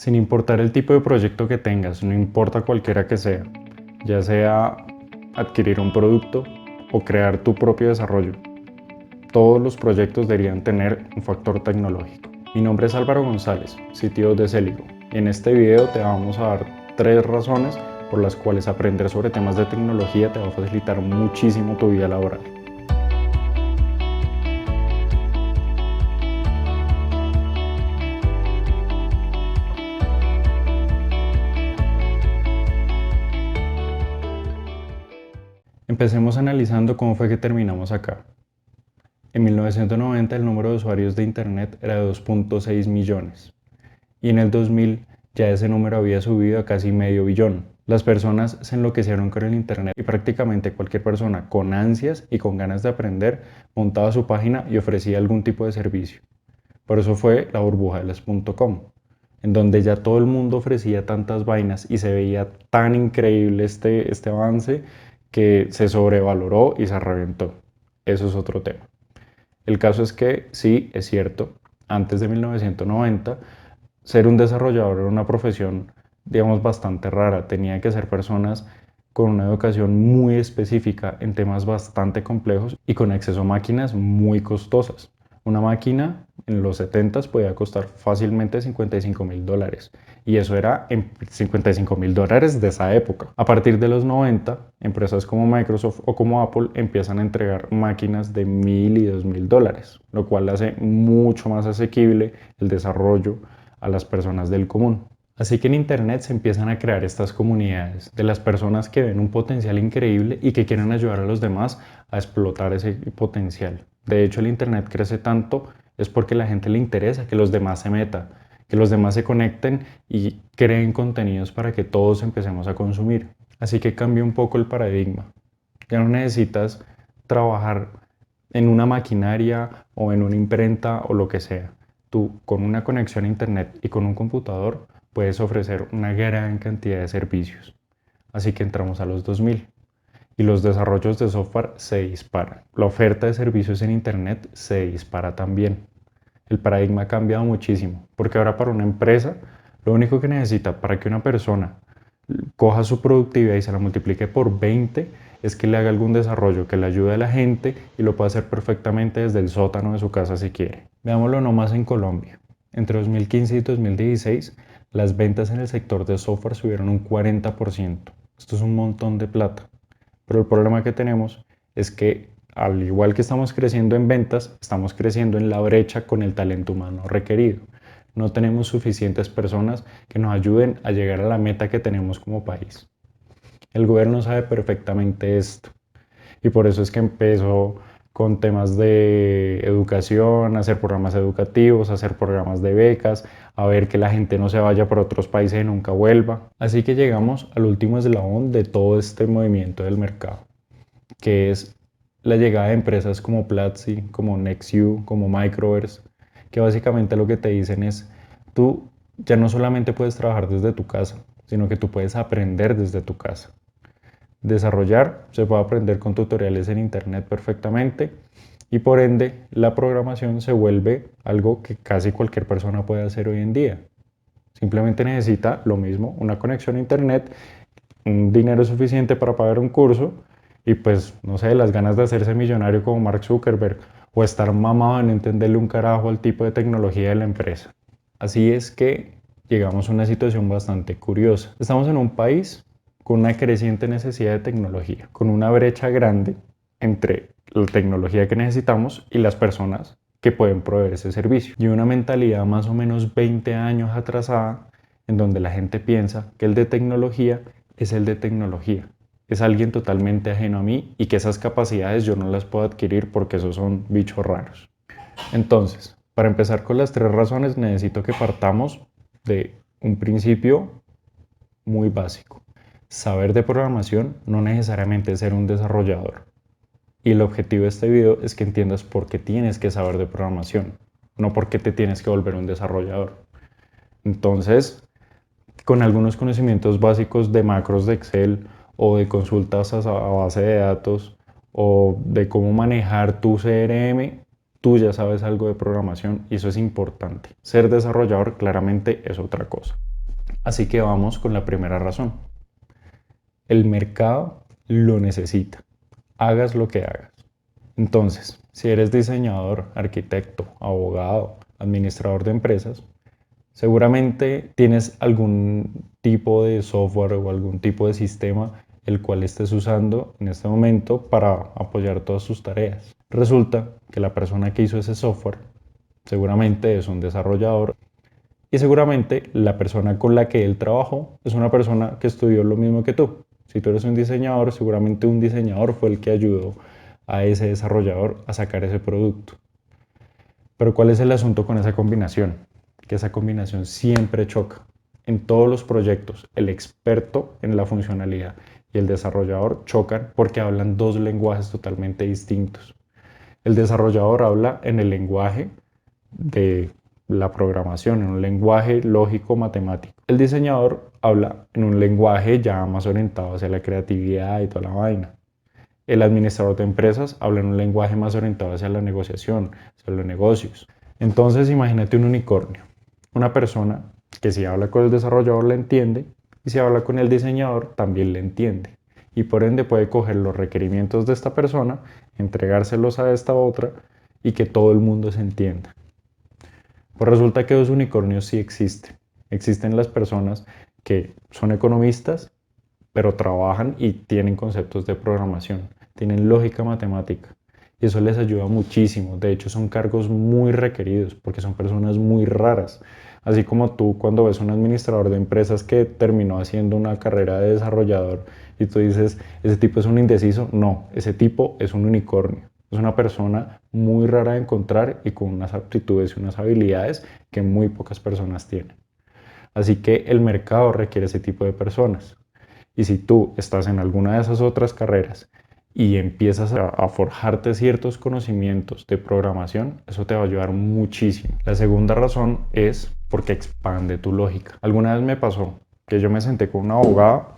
Sin importar el tipo de proyecto que tengas, no importa cualquiera que sea, ya sea adquirir un producto o crear tu propio desarrollo, todos los proyectos deberían tener un factor tecnológico. Mi nombre es Álvaro González, CTO de Celigo, y en este video te vamos a dar 3 razones por las cuales aprender sobre temas de tecnología te va a facilitar muchísimo tu vida laboral. Empecemos analizando cómo fue que terminamos acá. En 1990 el número de usuarios de Internet era de 2.6 millones y en el 2000 ya ese número había subido a casi medio billón. Las personas se enloquecieron con el Internet y prácticamente cualquier persona con ansias y con ganas de aprender montaba su página y ofrecía algún tipo de servicio. Por eso fue la burbuja de las .com, en donde ya todo el mundo ofrecía tantas vainas y se veía tan increíble este avance que se sobrevaloró y se reventó. Eso es otro tema. El caso es que sí, es cierto, antes de 1990, ser un desarrollador era una profesión, digamos, bastante rara. Tenía que ser personas con una educación muy específica en temas bastante complejos y con acceso a máquinas muy costosas. Una máquina en los 70s podía costar fácilmente $55.000 y eso era en $55.000 de esa época. A partir de los 90, empresas como Microsoft o como Apple empiezan a entregar máquinas de $1.000 y $2.000, lo cual hace mucho más asequible el desarrollo a las personas del común. Así que en Internet se empiezan a crear estas comunidades de las personas que ven un potencial increíble y que quieren ayudar a los demás a explotar ese potencial. De hecho, el Internet crece tanto es porque a la gente le interesa que los demás se metan, que los demás se conecten y creen contenidos para que todos empecemos a consumir. Así que cambia un poco el paradigma. Ya no necesitas trabajar en una maquinaria o en una imprenta o lo que sea. Tú con una conexión a Internet y con un computador puedes ofrecer una gran cantidad de servicios. Así que entramos a los 2000 y los desarrollos de software se disparan. La oferta de servicios en Internet se dispara también. El paradigma ha cambiado muchísimo, porque ahora para una empresa, lo único que necesita para que una persona coja su productividad y se la multiplique por 20 es que le haga algún desarrollo que le ayude a la gente y lo puede hacer perfectamente desde el sótano de su casa si quiere. Veámoslo nomás en Colombia. Entre 2015 y 2016, las ventas en el sector de software subieron un 40%. Esto es un montón de plata. Pero el problema que tenemos es que al igual que estamos creciendo en ventas, estamos creciendo en la brecha con el talento humano requerido. No tenemos suficientes personas que nos ayuden a llegar a la meta que tenemos como país. El gobierno sabe perfectamente esto y por eso es que empezó con temas de educación, hacer programas educativos, hacer programas de becas, a ver que la gente no se vaya por otros países y nunca vuelva. Así que llegamos al último eslabón de todo este movimiento del mercado, que es la llegada de empresas como Platzi, como NextU, como Microverse, que básicamente lo que te dicen es, tú ya no solamente puedes trabajar desde tu casa, sino que tú puedes aprender desde tu casa. Desarrollar se puede aprender con tutoriales en Internet perfectamente y por ende la programación se vuelve algo que casi cualquier persona puede hacer hoy en día. Simplemente necesita lo mismo, una conexión a Internet, un dinero suficiente para pagar un curso y pues, no sé, las ganas de hacerse millonario como Mark Zuckerberg o estar mamado en entenderle un carajo al tipo de tecnología de la empresa. Así es que llegamos a una situación bastante curiosa. Estamos en un país con una creciente necesidad de tecnología, con una brecha grande entre la tecnología que necesitamos y las personas que pueden proveer ese servicio. Y una mentalidad más o menos 20 años atrasada en donde la gente piensa que el de tecnología es el de tecnología. Es alguien totalmente ajeno a mí y que esas capacidades yo no las puedo adquirir porque esos son bichos raros. Entonces, para empezar con las 3 razones necesito que partamos de un principio muy básico. Saber de programación no necesariamente es ser un desarrollador. Y el objetivo de este video es que entiendas por qué tienes que saber de programación, no por qué te tienes que volver un desarrollador. Entonces, con algunos conocimientos básicos de macros de Excel o de consultas a base de datos o de cómo manejar tu CRM, tú ya sabes algo de programación y eso es importante. Ser desarrollador claramente es otra cosa. Así que vamos con la primera razón. El mercado lo necesita, hagas lo que hagas. Entonces, si eres diseñador, arquitecto, abogado, administrador de empresas, seguramente tienes algún tipo de software o algún tipo de sistema el cual estés usando en este momento para apoyar todas tus tareas. Resulta que la persona que hizo ese software seguramente es un desarrollador y seguramente la persona con la que él trabajó es una persona que estudió lo mismo que tú. Si tú eres un diseñador, seguramente un diseñador fue el que ayudó a ese desarrollador a sacar ese producto. Pero ¿cuál es el asunto con esa combinación? Que esa combinación siempre choca. En todos los proyectos, el experto en la funcionalidad y el desarrollador chocan porque hablan dos lenguajes totalmente distintos. El desarrollador habla en el lenguaje de la programación, en un lenguaje lógico matemático. El diseñador habla en un lenguaje ya más orientado hacia la creatividad y toda la vaina. El administrador de empresas habla en un lenguaje más orientado hacia la negociación, hacia los negocios. Entonces imagínate un unicornio, una persona que si habla con el desarrollador le entiende y si habla con el diseñador también le entiende. Y por ende puede coger los requerimientos de esta persona, entregárselos a esta otra y que todo el mundo se entienda. Pues resulta que los unicornios sí existen. Existen las personas que son economistas, pero trabajan y tienen conceptos de programación, tienen lógica matemática. Y eso les ayuda muchísimo. De hecho, son cargos muy requeridos porque son personas muy raras. Así como tú cuando ves un administrador de empresas que terminó haciendo una carrera de desarrollador y tú dices, ese tipo es un indeciso. No, ese tipo es un unicornio. Es una persona muy rara de encontrar y con unas aptitudes y unas habilidades que muy pocas personas tienen. Así que el mercado requiere ese tipo de personas. Y si tú estás en alguna de esas otras carreras y empiezas a forjarte ciertos conocimientos de programación, eso te va a ayudar muchísimo. La segunda razón es porque expande tu lógica. Alguna vez me pasó que yo me senté con una abogada,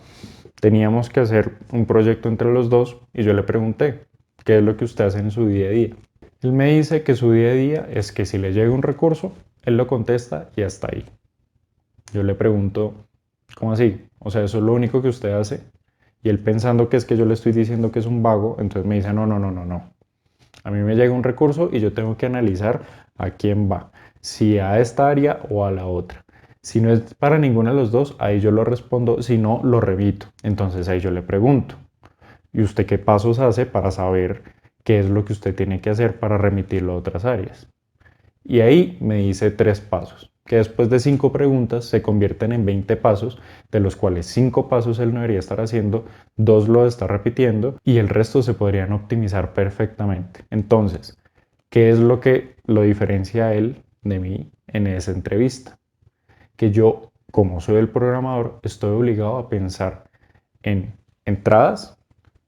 teníamos que hacer un proyecto entre los dos y yo le pregunté, ¿qué es lo que usted hace en su día a día? Él me dice que su día a día es que si le llega un recurso, él lo contesta y hasta ahí. Yo le pregunto, ¿cómo así? O sea, eso es lo único que usted hace. Y él pensando que es que yo le estoy diciendo que es un vago, entonces me dice, no, no, no, no, no. A mí me llega un recurso y yo tengo que analizar a quién va, si a esta área o a la otra. Si no es para ninguno de los dos, ahí yo lo respondo, si no, lo remito. Entonces ahí yo le pregunto, ¿y usted qué pasos hace para saber qué es lo que usted tiene que hacer para remitirlo a otras áreas? Y ahí me dice 3 pasos, que después de 5 preguntas se convierten en 20 pasos, de los cuales 5 pasos él no debería estar haciendo, 2 lo está repitiendo y el resto se podrían optimizar perfectamente. Entonces, ¿qué es lo que lo diferencia a él de mí en esa entrevista? Que yo, como soy el programador, estoy obligado a pensar en entradas,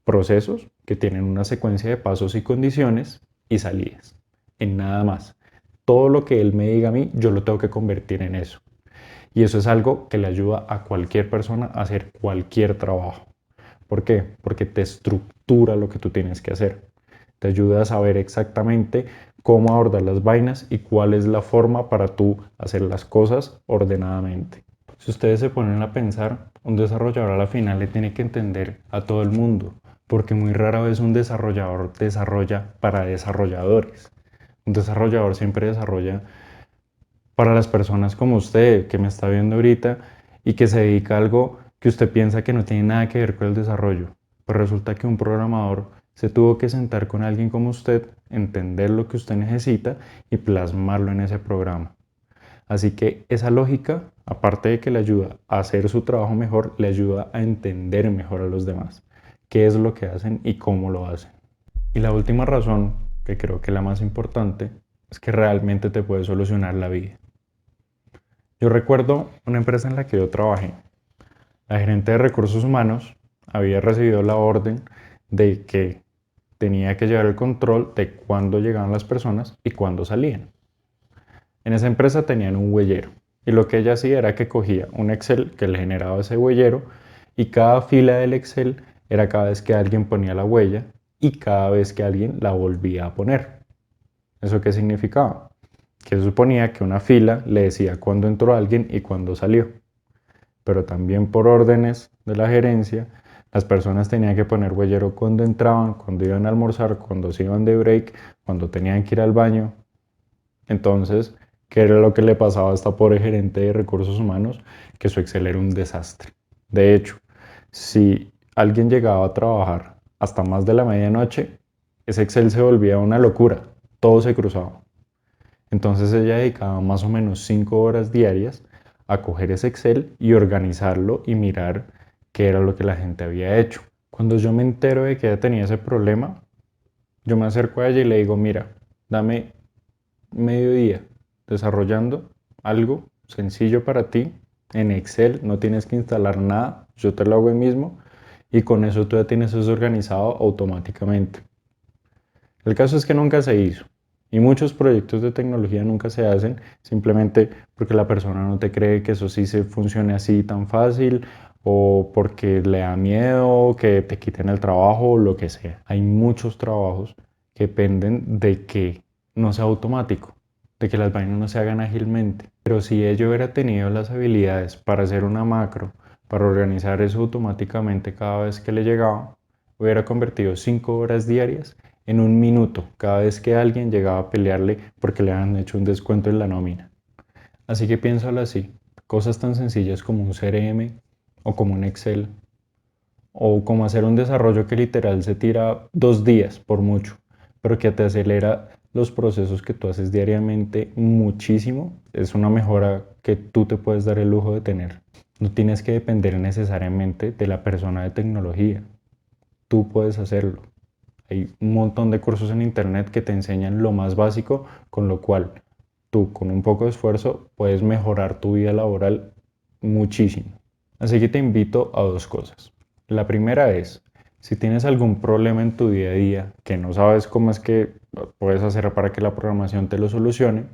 procesos que tienen una secuencia de pasos y condiciones y salidas, en nada más. Todo lo que él me diga a mí, yo lo tengo que convertir en eso. Y eso es algo que le ayuda a cualquier persona a hacer cualquier trabajo. ¿Por qué? Porque te estructura lo que tú tienes que hacer. Te ayuda a saber exactamente cómo abordar las vainas y cuál es la forma para tú hacer las cosas ordenadamente. Si ustedes se ponen a pensar, un desarrollador a la final le tiene que entender a todo el mundo, porque muy rara vez un desarrollador desarrolla para desarrolladores. Un desarrollador siempre desarrolla para las personas como usted, que me está viendo ahorita y que se dedica a algo que usted piensa que no tiene nada que ver con el desarrollo. Pues resulta que un programador se tuvo que sentar con alguien como usted, entender lo que usted necesita y plasmarlo en ese programa. Así que esa lógica, aparte de que le ayuda a hacer su trabajo mejor, le ayuda a entender mejor a los demás qué es lo que hacen y cómo lo hacen. Y la última razón, que creo que es la más importante, es que realmente te puede solucionar la vida. Yo recuerdo una empresa en la que yo trabajé. La gerente de recursos humanos había recibido la orden de que tenía que llevar el control de cuándo llegaban las personas y cuándo salían. En esa empresa tenían un huellero y lo que ella hacía era que cogía un Excel que le generaba ese huellero y cada fila del Excel era cada vez que alguien ponía la huella y cada vez que alguien la volvía a poner. ¿Eso qué significaba? Que suponía que una fila le decía cuándo entró alguien y cuándo salió. pero también por órdenes de la gerencia, las personas tenían que poner huellero cuando entraban, cuando iban a almorzar, cuando se iban de break, cuando tenían que ir al baño. Entonces, ¿qué era lo que le pasaba a esta pobre gerente de recursos humanos? Que su Excel era un desastre. De hecho, si alguien llegaba a trabajar hasta más de la medianoche, ese Excel se volvía una locura, todo se cruzaba. Entonces ella dedicaba más o menos 5 horas diarias a coger ese Excel y organizarlo y mirar qué era lo que la gente había hecho. Cuando yo me entero de que ella tenía ese problema, yo me acerco a ella y le digo, mira, dame medio día desarrollando algo sencillo para ti en Excel, no tienes que instalar nada, yo te lo hago ahí mismo y con eso tú ya tienes eso organizado automáticamente. El caso es que nunca se hizo y muchos proyectos de tecnología nunca se hacen simplemente porque la persona no te cree que eso sí se funcione así tan fácil o porque le da miedo que te quiten el trabajo o lo que sea. Hay muchos trabajos que dependen de que no sea automático, de que las vainas no se hagan ágilmente. Pero si ella hubiera tenido las habilidades para hacer una macro, para organizar eso automáticamente cada vez que le llegaba, hubiera convertido 5 horas diarias en un minuto cada vez que alguien llegaba a pelearle porque le habían hecho un descuento en la nómina. Así que piénsalo así, cosas tan sencillas como un CRM o como un Excel o como hacer un desarrollo que literal se tira 2 días por mucho, pero que te acelera los procesos que tú haces diariamente muchísimo, es una mejora que tú te puedes dar el lujo de tener. No tienes que depender necesariamente de la persona de tecnología, tú puedes hacerlo. Hay un montón de cursos en internet que te enseñan lo más básico, con lo cual tú con un poco de esfuerzo puedes mejorar tu vida laboral muchísimo. Así que te invito a dos cosas. La primera es, si tienes algún problema en tu día a día que no sabes cómo es que puedes hacer para que la programación te lo solucione,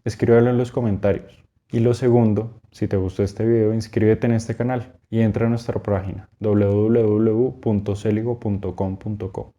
escríbelo en los comentarios. Y lo segundo, si te gustó este video, inscríbete en este canal y entra a nuestra página www.celigo.com.co.